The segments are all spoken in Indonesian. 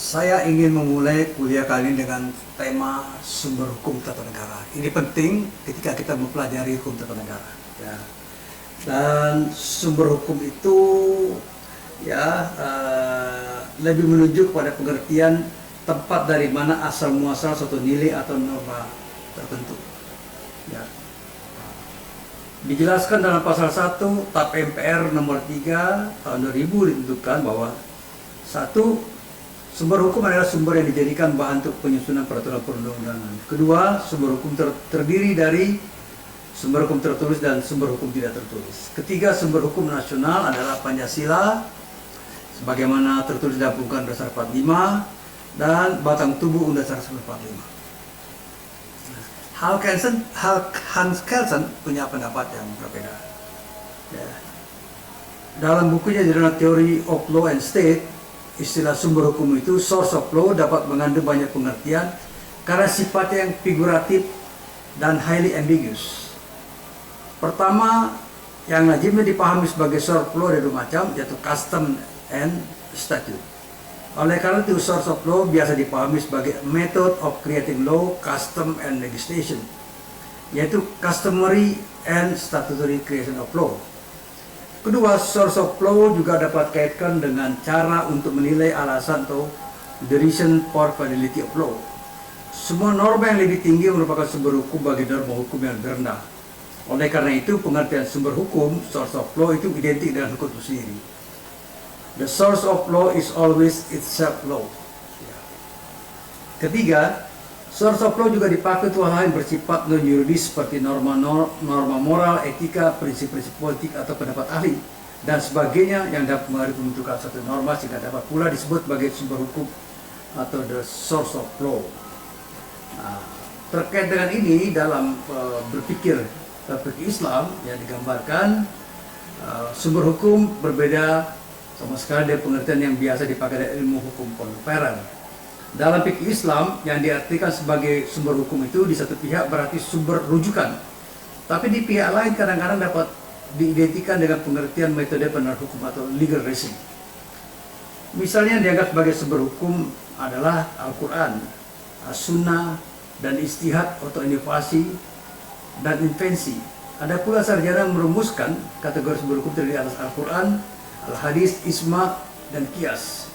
Saya ingin memulai kuliah kali ini dengan tema sumber hukum tata negara. Ini penting ketika kita mempelajari hukum tata negara. Ya. Dan sumber hukum itu lebih menuju kepada pengertian tempat dari mana asal muasal suatu nilai atau norma tertentu. Ya. Dijelaskan dalam pasal 1 TAP MPR nomor 3 tahun 2000 ditentukan bahwa satu, sumber hukum adalah sumber yang dijadikan bahan untuk penyusunan peraturan perundang-undangan. Kedua, sumber hukum terdiri dari sumber hukum tertulis dan sumber hukum tidak tertulis. Ketiga, sumber hukum nasional adalah Pancasila, sebagaimana tertulis dalam Undang-Undang Dasar 45 dan batang tubuh Undang-Undang Dasar 45. Hans Kelsen punya pendapat yang berbeda. Ya. Dalam bukunya judulnya Theory of Law and State, istilah sumber hukum itu source of law dapat mengandung banyak pengertian karena sifatnya yang figuratif dan highly ambiguous. Pertama, yang lazimnya dipahami sebagai source of law ada dua macam, yaitu custom and statute. Oleh karena itu, source of law biasa dipahami sebagai method of creating law, custom, and legislation, yaitu customary and statutory creation of law. Kedua, source of law juga dapat kaitkan dengan cara untuk menilai alasan atau the reason for validity of law. Semua norma yang lebih tinggi merupakan sumber hukum bagi norma hukum yang lebih rendah. Oleh karena itu, pengertian sumber hukum, source of law, itu identik dengan hukum itu sendiri. The source of law is always itself law. Ketiga, source of law juga dipakai untuk hal-hal yang bersifat non-yuridis seperti norma moral, etika, prinsip-prinsip politik atau pendapat ahli dan sebagainya yang dapat mempengaruhi pembentukan suatu norma sehingga dapat pula disebut sebagai sumber hukum atau the source of law. Nah, terkait dengan ini dalam berpikir Islam yang digambarkan sumber hukum berbeda sama sekali dari pengertian yang biasa dipakai dari ilmu hukum kontemporer. Dalam fikih Islam yang diartikan sebagai sumber hukum itu di satu pihak berarti sumber rujukan, tapi di pihak lain kadang-kadang dapat diidentikan dengan pengertian metode penerapan hukum atau legal reasoning. Misalnya yang dianggap sebagai sumber hukum adalah Al-Quran, As-Sunnah, dan istihad atau inovasi dan invensi. Ada pula sarjana merumuskan kategori sumber hukum terdiri atas Al-Quran, Al-Hadis, Ijma, dan Qiyas.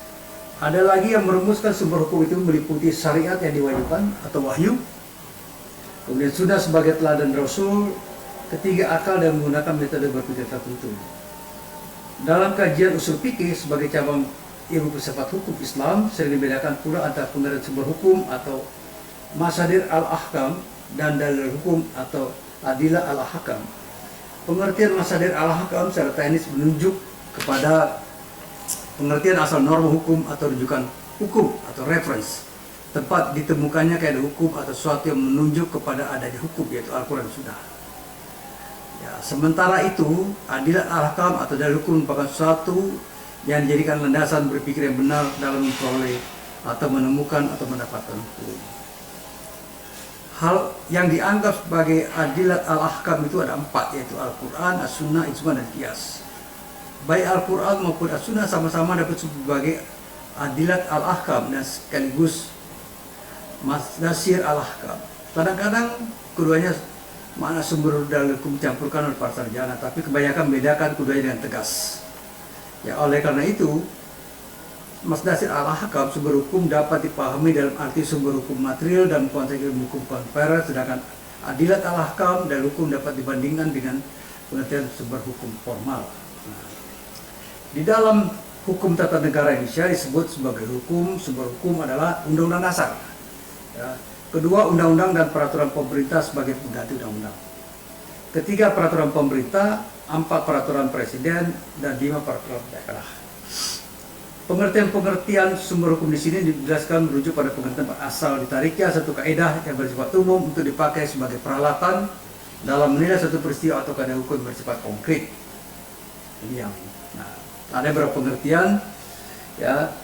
Ada lagi yang merumuskan sumber hukum itu meliputi syariat yang diwajibkan atau wahyu, kemudian sunnah sebagai teladan Rasul, ketiga akal dan menggunakan metode berpikir tertentu. Dalam kajian usul fikih sebagai cabang ilmu filsafat hukum Islam sering dibedakan pula antara pengertian sumber hukum atau masadir al-ahkam dan dalil hukum atau adilah al-ahkam. Pengertian masadir al-ahkam secara teknis menunjuk kepada pengertian asal norma hukum atau rujukan hukum atau reference, tempat ditemukannya kaidah hukum atau sesuatu yang menunjuk kepada adanya hukum, yaitu Al-Quran Sunnah. Ya, sementara itu, adilat al-ahkam atau dalil hukum merupakan sesuatu yang dijadikan landasan berpikir yang benar dalam memperoleh atau menemukan atau mendapatkan hukum. Hal yang dianggap sebagai adilat al-ahkam itu ada 4, yaitu Al-Quran, As-Sunnah, Ijma, dan Qiyas. Baik Al-Quran maupun As-Sunnah sama-sama dapat disebut sebagai adilat al-ahkam dan sekaligus masdasir al-ahkam. Kadang-kadang keduanya makna sumber dalil hukum dicampurkan oleh para sarjana, tapi kebanyakan membedakan keduanya dengan tegas. Ya, oleh karena itu, masdasir al-ahkam sumber hukum dapat dipahami dalam arti sumber hukum material dan konteks ilmu hukum kontemporer, sedangkan adilat al-ahkam dalil hukum dapat dibandingkan dengan pengertian sumber hukum formal. Di dalam hukum tata negara Indonesia disebut sebagai hukum, sumber hukum adalah Undang-Undang Dasar. Ya. Kedua, undang-undang dan peraturan pemerintah sebagai pengganti undang-undang. Ketiga, peraturan pemerintah. 4, peraturan presiden, dan 5, peraturan daerah. Pengertian-pengertian sumber hukum di sini dijelaskan merujuk pada pengertian asal ditariknya satu kaidah yang bersifat umum untuk dipakai sebagai peralatan dalam menilai satu peristiwa atau kaidah hukum yang bersifat konkret. Ini yang ada beberapa pengertian, ya.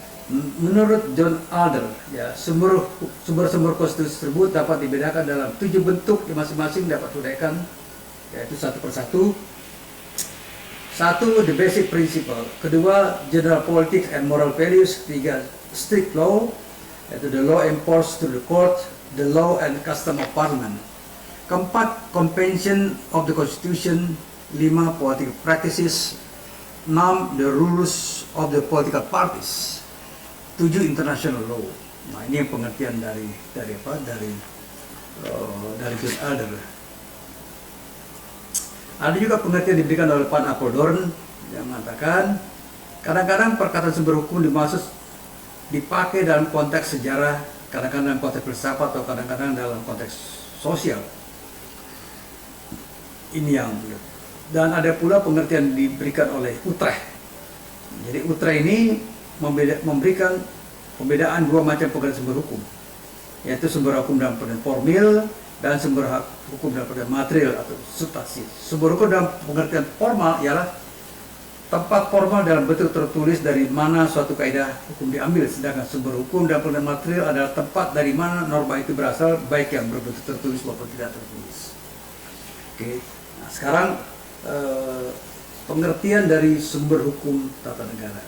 Menurut John Alder, ya, sumber-sumber konstitusi tersebut dapat dibedakan dalam 7 bentuk yang masing-masing dapat diuraikan, yaitu satu persatu. Satu, the basic principle. Kedua, general politics and moral values. Ketiga, strict law, yaitu the law enforced through the court, the law and custom of parliament. Keempat, convention of the constitution. 5, political practices. 6, the rules of the political parties. 7, international law. Nah, ini yang pengertian dari John Adler. Ada juga pengertian diberikan oleh Van Apeldoorn yang mengatakan kadang-kadang perkataan sumber hukum dipakai dalam konteks sejarah, kadang-kadang dalam konteks filsafat, atau kadang-kadang dalam konteks sosial. Ini yang, dan ada pula pengertian diberikan oleh Utrecht. Jadi Utrecht ini memberikan pembedaan dua macam pengertian sumber hukum, yaitu sumber hukum dalam pengertian formil dan sumber hukum dalam pengertian material atau substansi. Sumber hukum dalam pengertian formal ialah tempat formal dalam bentuk tertulis dari mana suatu kaidah hukum diambil, sedangkan sumber hukum dalam pengertian material adalah tempat dari mana norma itu berasal, baik yang berbentuk tertulis maupun tidak tertulis. Oke, nah sekarang pengertian dari sumber hukum tata negara.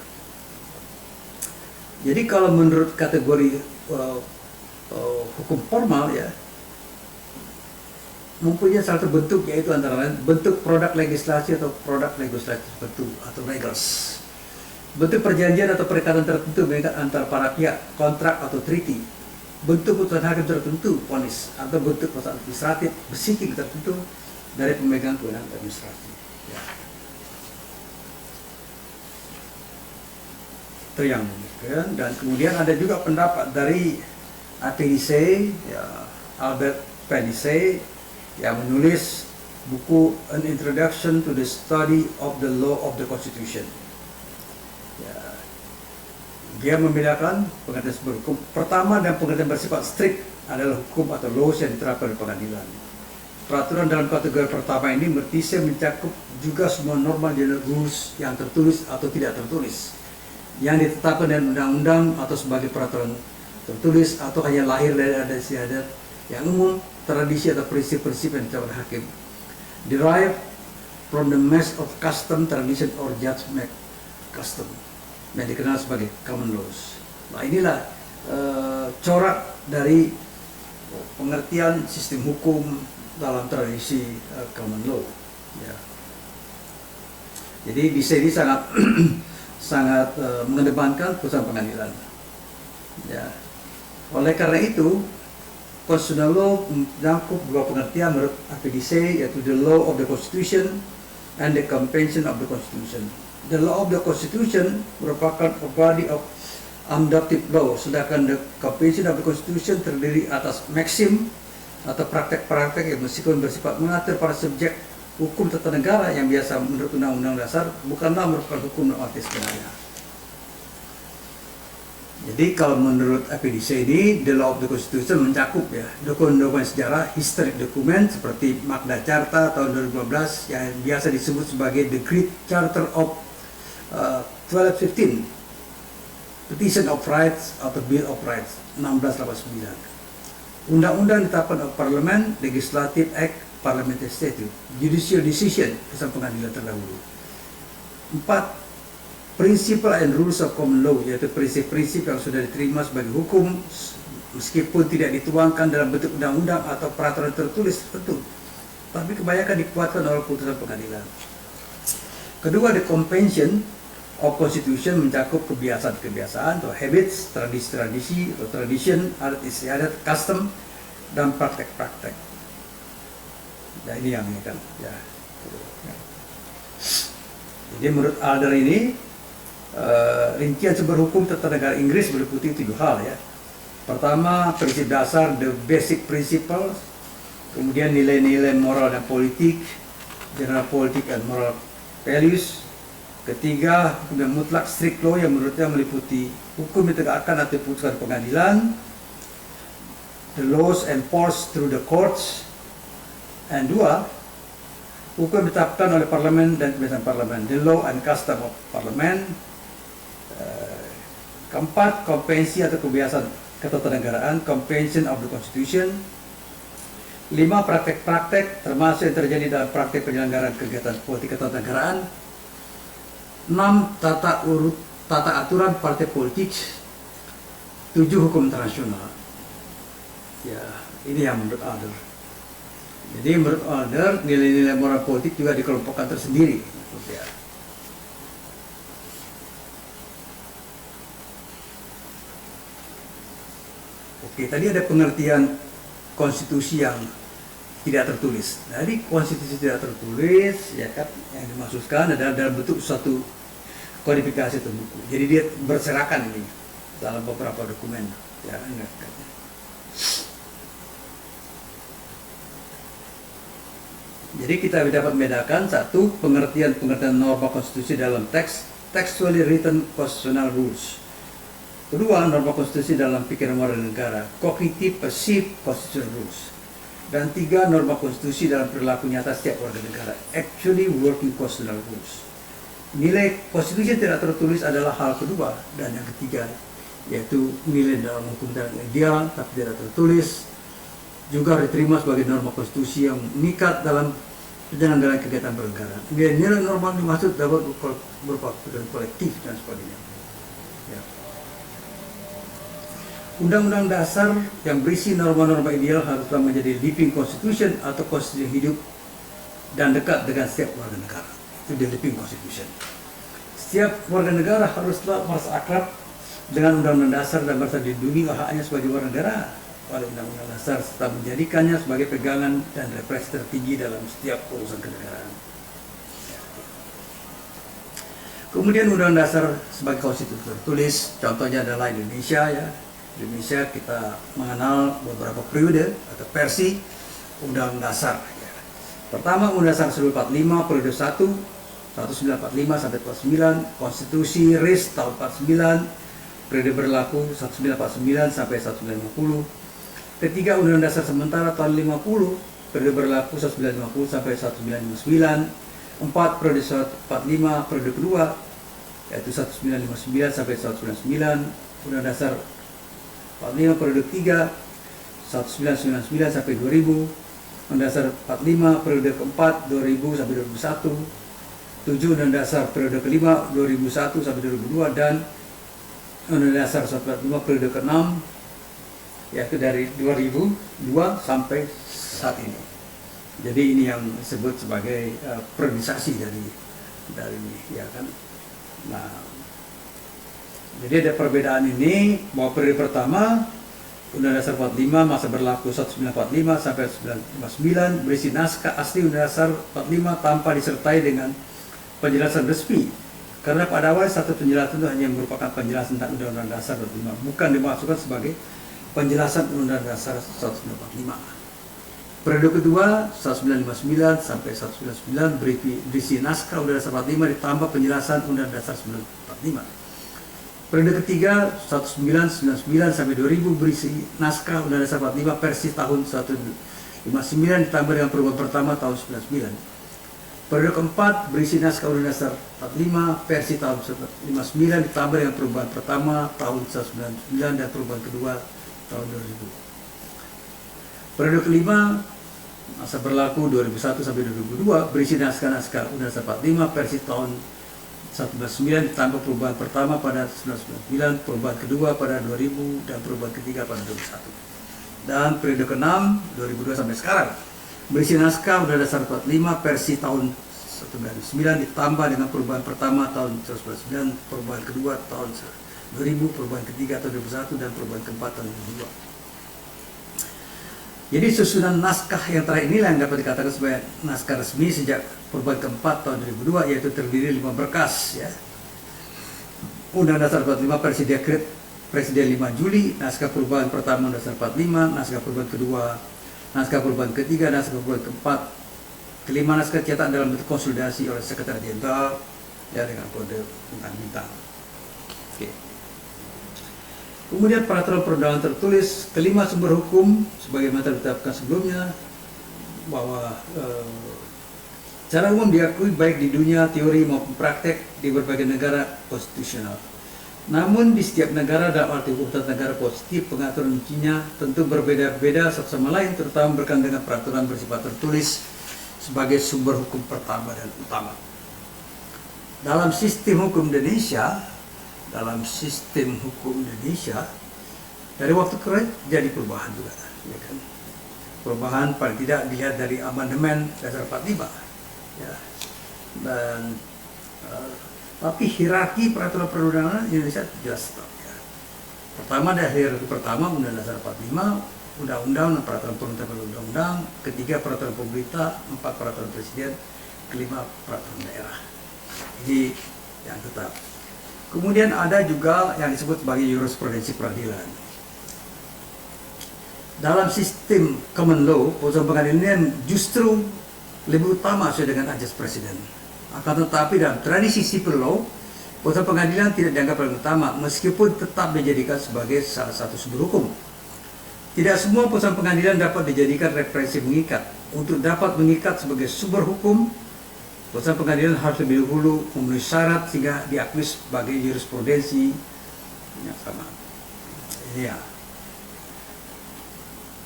Jadi kalau menurut kategori hukum formal ya, mempunyai satu bentuk, yaitu antara lain bentuk produk legislasi atau produk legislatif tertentu atau regals, bentuk perjanjian atau perikatan tertentu antara para pihak, kontrak atau treaty, bentuk putusan hakim tertentu, vonis, atau bentuk putusan administratif besiking tertentu dari pemegang kewenangan administrasi. Ya. Itu yang demikian. Dan kemudian ada juga pendapat dari APDC, ya, Albert Pedicet, yang menulis buku An Introduction to the Study of the Law of the Constitution. Ya, dia membedakan pengertian sumber hukum. Pertama, dan pengertian bersifat strict adalah hukum atau laws yang diterapkan oleh pengadilan. Peraturan dalam kategori pertama ini berarti mencakup juga semua norma general rules yang tertulis atau tidak tertulis, yang ditetapkan dengan undang-undang atau sebagai peraturan tertulis, atau hanya lahir dari adat istiadat yang umum, tradisi atau prinsip-prinsip yang ditetapkan hakim, derived from the mass of custom, tradition or judgment custom, yang dikenal sebagai common laws. Nah, inilah corak dari pengertian sistem hukum dalam tradisi common law. Ya. Jadi di sini sangat sangat mengedepankan putusan pengadilan. Ya. Oleh karena itu, constitutional law mencakup dua pengertian menurut APDC, yaitu the law of the Constitution and the Convention of the Constitution. The law of the Constitution merupakan a body of adoptive law, sedangkan the Convention of the Constitution terdiri atas maksim atau praktek-praktek yang meskipun bersifat mengatur para subjek hukum tata negara yang biasa menurut Undang-Undang Dasar bukanlah merupakan hukum normatif sebenarnya. Jadi kalau menurut APDC ini, the law of the Constitution mencakup ya dokumen-dokumen sejarah, historic dokumen seperti Magna Carta tahun 2012 yang biasa disebut sebagai the Great Charter of 1215, Petition of Rights atau Bill of Rights 1689. Undang-undang ditetapkan oleh Parlemen, Legislative Act, Parliamentary Statute, Judicial Decision, putusan pengadilan terdahulu. 4. Principle and Rules of Common Law, yaitu prinsip-prinsip yang sudah diterima sebagai hukum meskipun tidak dituangkan dalam bentuk undang-undang atau peraturan tertulis tertentu, tapi kebanyakan dikuatkan oleh putusan pengadilan. Kedua, the Convention of Constitution mencakup kebiasaan-kebiasaan atau habits, tradisi-tradisi atau tradition, adat istiadat, custom, dan praktek-praktek. Nah, ini yang ini kan ya. Jadi menurut Adler ini rincian sumber hukum tata negara Inggris meliputi 7 hal ya. Pertama, prinsip dasar, the basic principles, kemudian nilai-nilai moral dan politik, general politik and moral values. Ketiga, hukum yang mutlak, strict law, yang menurutnya meliputi hukum ditegakkan atau putusan pengadilan, the laws enforced through the courts, and 2, hukum ditetapkan oleh parlemen dan kebiasaan parlemen, the law and custom of parliament. Keempat, konvensi atau kebiasaan ketatanegaraan, Convention of the Constitution. 5, praktek-praktek termasuk yang terjadi dalam praktek penyelenggaraan kegiatan politik ketatanegaraan. 6, tata aturan partai politik. 7 hukum internasional. Ya, ini yang menurut Adler. Jadi menurut Adler, nilai-nilai moral politik juga dikelompokkan tersendiri. Ya. Oke, tadi ada pengertian konstitusi yang tidak tertulis. Dari konstitusi tidak tertulis, ya kan, yang dimaksudkan adalah dalam bentuk suatu kodifikasi atau buku. Jadi dia berserakan ini dalam beberapa dokumen. Ya, jadi kita dapat membedakan satu, pengertian norma konstitusi dalam teks, textually written constitutional rules. Kedua, norma konstitusi dalam pikiran moral negara, cognitive perceived constitutional rules. Dan tiga, norma konstitusi dalam perilaku nyata setiap warga negara, actually working constitutional rules. Nilai konstitusi yang tidak tertulis adalah hal kedua, dan yang ketiga yaitu nilai dalam hukum dan ideal tapi tidak tertulis juga diterima sebagai norma konstitusi yang mengikat dalam penyelenggaraan kegiatan bernegara. Nilai-nilai norma dimaksud dapat berupa keputusan kolektif dan sebagainya. Ya. Undang-undang dasar yang berisi norma-norma ideal haruslah menjadi living constitution atau konstitusi hidup dan dekat dengan setiap warga negara. Itu the living constitution. Setiap warga negara haruslah merasa akrab dengan undang-undang dasar dan merasa dilindungi haknya sebagai warga negara oleh undang-undang dasar serta menjadikannya sebagai pegangan dan referensi tertinggi dalam setiap urusan kenegaraan. Kemudian undang-undang dasar sebagai konstitusi tertulis, contohnya adalah Indonesia ya. Indonesia kita mengenal beberapa periode atau versi undang-undang dasar. Ya. Pertama Undang-Undang Dasar 1945 periode 1 1945 sampai 49, Konstitusi RIS tahun 49, periode berlaku 1949 sampai 1950. Ketiga Undang-Undang Dasar sementara tahun 50, periode berlaku 1950 sampai 1959. 4 periode 45 periode kedua yaitu 1959 sampai 1999. Undang-Undang Dasar 45 periode 3 1999 sampai 2000. Undang-Undang Dasar 45 periode keempat 2000 sampai 2001. 7 Undang-Undang Dasar periode kelima 2001 sampai 2002 dan Undang-Undang Dasar 1945 periode ke-6 yaitu dari 2002 sampai saat ini. Jadi ini yang disebut sebagai periodisasi dari ya kan. Nah, jadi ada perbedaan ini bahwa periode pertama Undang-Undang Dasar 45 masa berlaku 1945 sampai 1959 berisi naskah asli Undang-Undang Dasar 45 tanpa disertai dengan penjelasan resmi. Karena pada awal satu penjelasan itu hanya merupakan penjelasan tentang Undang-Undang Dasar 45, bukan dimaksudkan sebagai penjelasan Undang-Undang Dasar 1945. Periode kedua 1959 sampai 1999 berisi naskah Undang-Undang Dasar 45 ditambah penjelasan Undang-Undang Dasar 1945. Periode ketiga 1999 sampai 2000 berisi naskah Undang-Undang Dasar 45 versi tahun 1959 ditambah dengan perubahan pertama tahun 1999. Periode keempat berisi naskah Undang-Undang Dasar 45 versi tahun 1959 ditambah dengan perubahan pertama tahun 1999 dan perubahan kedua tahun 2000. Periode kelima masa berlaku 2001 sampai 2002 berisi naskah-naskah Undang-Undang Dasar 45 versi tahun 1999 ditambah perubahan pertama pada 1999, perubahan kedua pada 2000 dan perubahan ketiga pada 2001. Dan periode ke-6 2002 sampai sekarang berisi naskah Undang-Undang Dasar 45 versi tahun 1999 ditambah dengan perubahan pertama tahun 1999, perubahan kedua tahun 2000, perubahan ketiga tahun 2001 dan perubahan keempat tahun 2002. Jadi susunan naskah yang terakhir inilah yang dapat dikatakan sebagai naskah resmi sejak perubahan keempat tahun 2002 yaitu terdiri 5 berkas ya. Undang-Undang Dasar 45 versi dekret Presiden 5 Juli, naskah perubahan pertama Undang-Undang Dasar 45, naskah perubahan kedua, naskah perubahan ketiga, naskah perubahan keempat, kelima naskah cetak dalam bentuk konsolidasi oleh Sekretariat Jenderal ya dengan kode bintang-bintang. Oke. Kemudian peraturan perundangan tertulis, kelima sumber hukum sebagaimana ditetapkan sebelumnya bahwa secara umum diakui baik di dunia teori maupun praktek di berbagai negara konstitusional. Namun di setiap negara dalam arti hukum tata negara positif pengaturan kuncinya tentu berbeda-beda satu sama lain, terutama berkaitan dengan peraturan bersifat tertulis sebagai sumber hukum pertama dan utama. Dalam sistem hukum Indonesia, Dari waktu ke jadi perubahan juga, ya kan? Perubahan paling tidak dilihat dari amandemen dasar 45, ya. Dan tapi hierarki peraturan perundangan Indonesia jelas stop, ya. Pertama ada hierarki pertama Undang Dasar 45, undang-undang dan peraturan perundang-undang, ketiga peraturan pemerintah, 4 peraturan presiden, kelima peraturan daerah. Jadi yang tetap. Kemudian ada juga yang disebut sebagai jurisprudensi peradilan. Dalam sistem common law, putusan pengadilan justru lebih utama sesuai dengan ajas presiden. Akan tetapi dalam tradisi civil law, putusan pengadilan tidak dianggap paling utama, meskipun tetap dijadikan sebagai salah satu sumber hukum. Tidak semua putusan pengadilan dapat dijadikan referensi mengikat. Untuk dapat mengikat sebagai sumber hukum, putusan pengadilan harus lebih dahulu memenuhi syarat sehingga diakui sebagai jurisprudensi yang sama. Ya.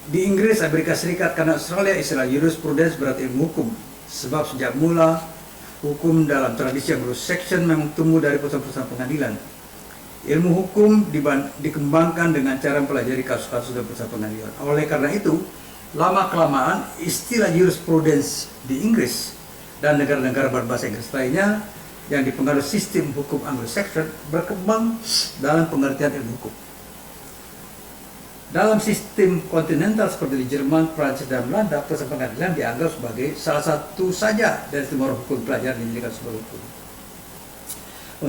Di Inggris, Amerika Serikat, Kanada, Australia, istilah jurisprudence berarti ilmu hukum. Sebab sejak mula hukum dalam tradisi Anglo-Saxon memang tumbuh dari putusan-putusan pengadilan. Ilmu hukum dikembangkan dengan cara mempelajari kasus-kasus dan putusan pengadilan. Oleh karena itu, lama-kelamaan istilah jurisprudence di Inggris dan negara-negara berbahasa Inggris lainnya yang dipengaruhi sistem hukum Anglo-Saxon berkembang dalam pengertian ilmu hukum. Dalam sistem kontinental seperti di Jerman, Prancis, dan Belanda, putusan pengadilan dianggap sebagai salah satu saja dari semua hukum pelajaran yang dijadikan sebuah hukum.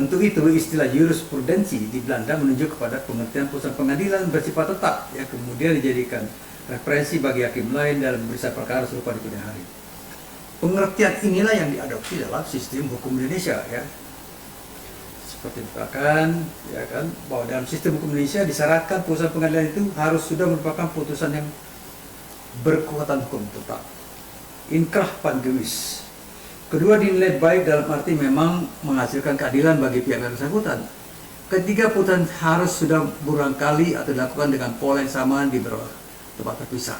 Untuk itu, istilah jurisprudensi di Belanda menunjuk kepada pengertian putusan pengadilan bersifat tetap yang kemudian dijadikan referensi bagi hakim lain dalam memeriksa perkara serupa di kemudian hari. Pengertian inilah yang diadopsi dalam sistem hukum Indonesia, ya. Seperti misalkan, ya kan, bahwa dalam sistem hukum Indonesia disyaratkan putusan pengadilan itu harus sudah merupakan putusan yang berkekuatan hukum tetap. Inkrah pan gewis. Kedua dinilai baik dalam arti memang menghasilkan keadilan bagi pihak yang bersangkutan. Ketiga, putusan harus sudah berulang kali atau dilakukan dengan pola yang sama di beberapa tempat terpisah.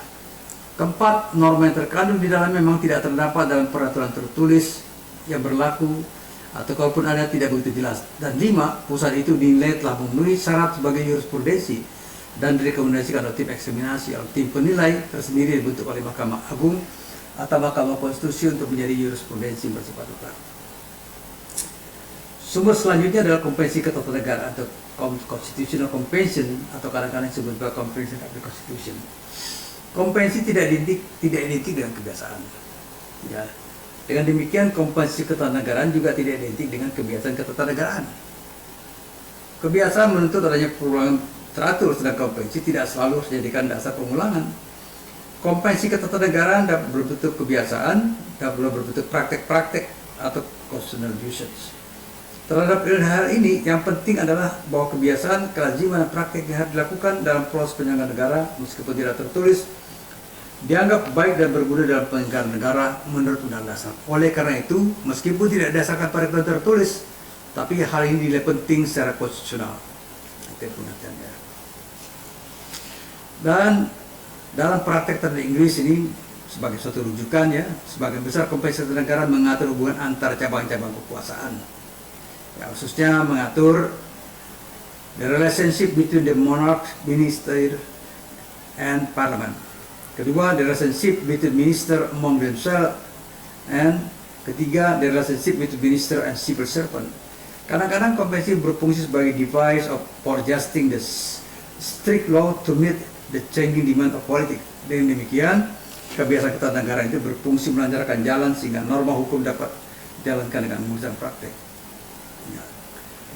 Keempat, norma yang terkandung di dalam memang tidak terdapat dalam peraturan tertulis yang berlaku atau kalaupun ada tidak begitu jelas. Dan 5, putusan itu dinilai telah memenuhi syarat sebagai jurisprudensi dan direkomendasikan oleh tim eksaminasi atau tim penilai tersendiri dibentuk oleh Mahkamah Agung atau Mahkamah Konstitusi untuk menjadi jurisprudensi bersifat tetap. Sumber selanjutnya adalah Konvensi Ketatanegaraan atau Constitutional Convention atau kadang-kadang disebut sebagai Convention of the Constitution. Konvensi tidak identik dengan kebiasaan. Ya. Dengan demikian, Konvensi Ketatanegaraan juga tidak identik dengan kebiasaan ketatanegaraan. Kebiasaan menuntut adanya perulangan teratur, sedangkan konvensi tidak selalu harus dijadikan dasar pengulangan. Konvensi Ketatanegaraan dapat berbentuk kebiasaan, dapat berbentuk praktek-praktek atau constitutional usage. Terhadap hal ini, yang penting adalah bahwa kebiasaan, kelaziman, dan praktek yang harus dilakukan dalam proses penyelenggaraan negara, meskipun tidak tertulis, dianggap baik dan berguna dalam penyelenggaraan negara menurut Undang Dasar. Oleh karena itu, meskipun tidak didasarkan pada ketentuan tertulis, tapi hal ini dinilai penting secara konstitusional. Itu pengertiannya. Dan dalam praktek terhadap Inggris ini sebagai suatu rujukan, ya, sebagian besar Konvensi Ketatanegaraan mengatur hubungan antar cabang-cabang kekuasaan. Ya, khususnya mengatur the relationship between the monarch, minister, and parliament. Kedua, the relationship between minister among themselves, and ketiga, the relationship between minister and civil servant. Kadang-kadang konvensi berfungsi sebagai device for adjusting the strict law to meet the changing demand of politics. Dengan demikian, kebiasaan ketatanegaraan itu berfungsi melancarkan jalan sehingga norma hukum dapat dijalankan dengan menggunakan praktek. Ya.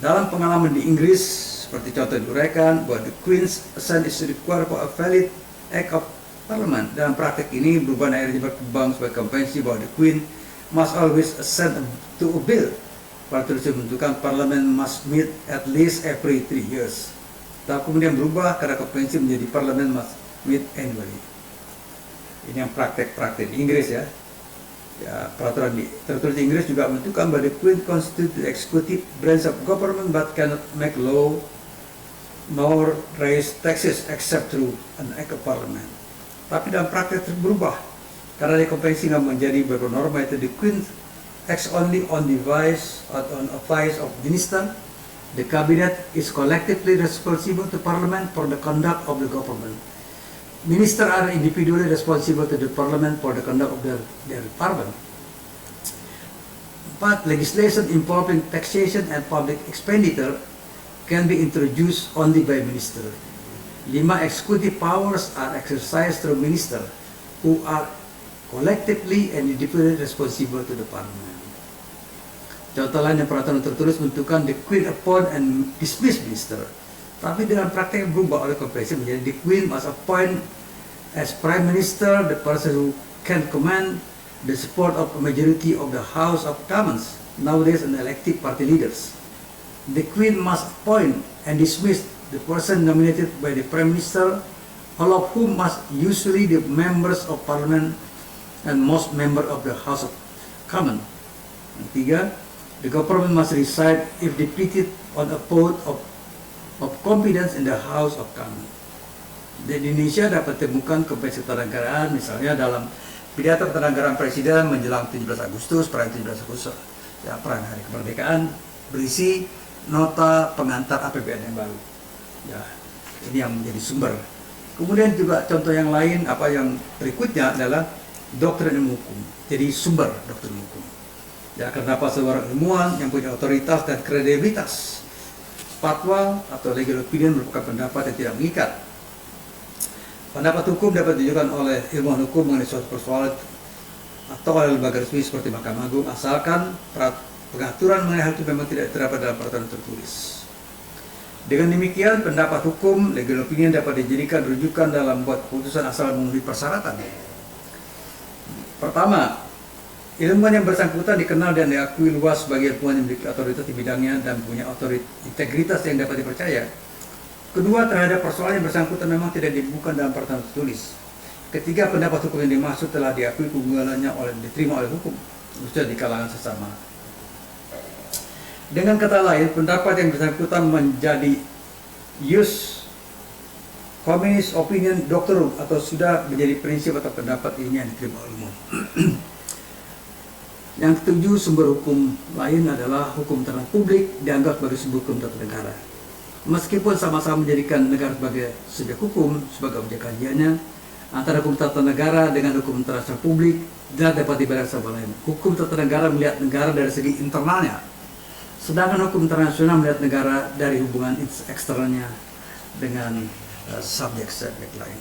Dalam pengalaman di Inggris, seperti contoh diuraikan bahwa the Queen's assent is required for a valid act of Parlemen. Dalam praktek ini perubahan akhirnya berkembang sebagai konvensi bahwa the Queen must always assent to a bill. Pada tulis menentukan Parlemen must meet at least every 3 years. Tapi kemudian berubah karena konvensi menjadi Parlemen must meet annually. Ini yang praktek-praktek di Inggris, ya. Ya, peraturan tertulis di Inggris juga menentukan bahwa the Queen constitutes the executive branch of government but cannot make law nor raise taxes except through an act of Parliament. Tapi dalam praktek berubah karena di konvensi nggak menjadi bernorma itu the Queen acts only on the advice of minister The cabinet is collectively responsible to Parliament for the conduct of the government. Ministers are individually responsible to the Parliament for the conduct of their department. But legislation involving taxation and public expenditure can be introduced only by minister. 5 executive powers are exercised through minister who are collectively and individually responsible to the Parliament. Contoh lain yang peraturan tertulis menentukan the Queen appoint and dismiss minister. Tapi dengan praktek berubah oleh konferensi menjadi the Queen must appoint as Prime Minister the person who can command the support of a majority of the House of Commons, nowadays an elected party leaders. The Queen must appoint and dismiss the person nominated by the Prime Minister, all of whom must usually the members of Parliament and most members of the House of Commons. Yang tiga, the government must decide if defeated on a vote of confidence in the House of Commons. Di Indonesia dapat temukan konvensi ketatanegaraan misalnya dalam pidato ketatanegaraan Presiden menjelang 17 Agustus, perayaan 17 Agustus, ya, perayaan Hari Kemerdekaan, berisi nota pengantar APBN yang baru. Ya, ini yang menjadi sumber. Kemudian juga contoh yang lain, apa yang berikutnya adalah doktrin ilmu hukum. Jadi sumber doktrin hukum. Ya, kenapa seorang ilmuwan yang punya otoritas dan kredibilitas, fatwa atau legal opinion merupakan pendapat yang tidak mengikat. Pendapat hukum dapat diajukan oleh ilmuwan hukum mengenai suatu persoalan atau oleh lembaga resmi seperti Mahkamah Agung, asalkan pengaturan mengenai hal itu memang tidak terdapat dalam peraturan tertulis. Dengan demikian, pendapat hukum legal opinion dapat dijadikan rujukan dalam buat keputusan asal memenuhi persyaratan. Pertama, ilmuwan yang bersangkutan dikenal dan diakui luas sebagai ilmuwan yang memiliki otoritas di bidangnya dan punya integritas yang dapat dipercaya. Kedua, terhadap persoalan yang bersangkutan memang tidak dibuka dalam peraturan tertulis. Ketiga, pendapat hukum yang dimaksud telah diakui keunggulannya diterima oleh hukum, khususnya di kalangan sesama. Dengan kata lain, pendapat yang bersangkutan menjadi ius communis opinion doctorum atau sudah menjadi prinsip atau pendapat ini yang diterima oleh umum. Yang ketujuh, sumber hukum lain adalah hukum tentang publik dianggap sebagai sumber hukum tata negara. Meskipun sama-sama menjadikan negara sebagai subjek hukum, sebagai objek kajiannya, antara hukum tata negara dengan hukum internasional publik tidak dapat dibedakan sama lain. Hukum tata negara melihat negara dari segi internalnya, sedangkan hukum internasional melihat negara dari hubungan eksternalnya dengan subjek-subjek lain.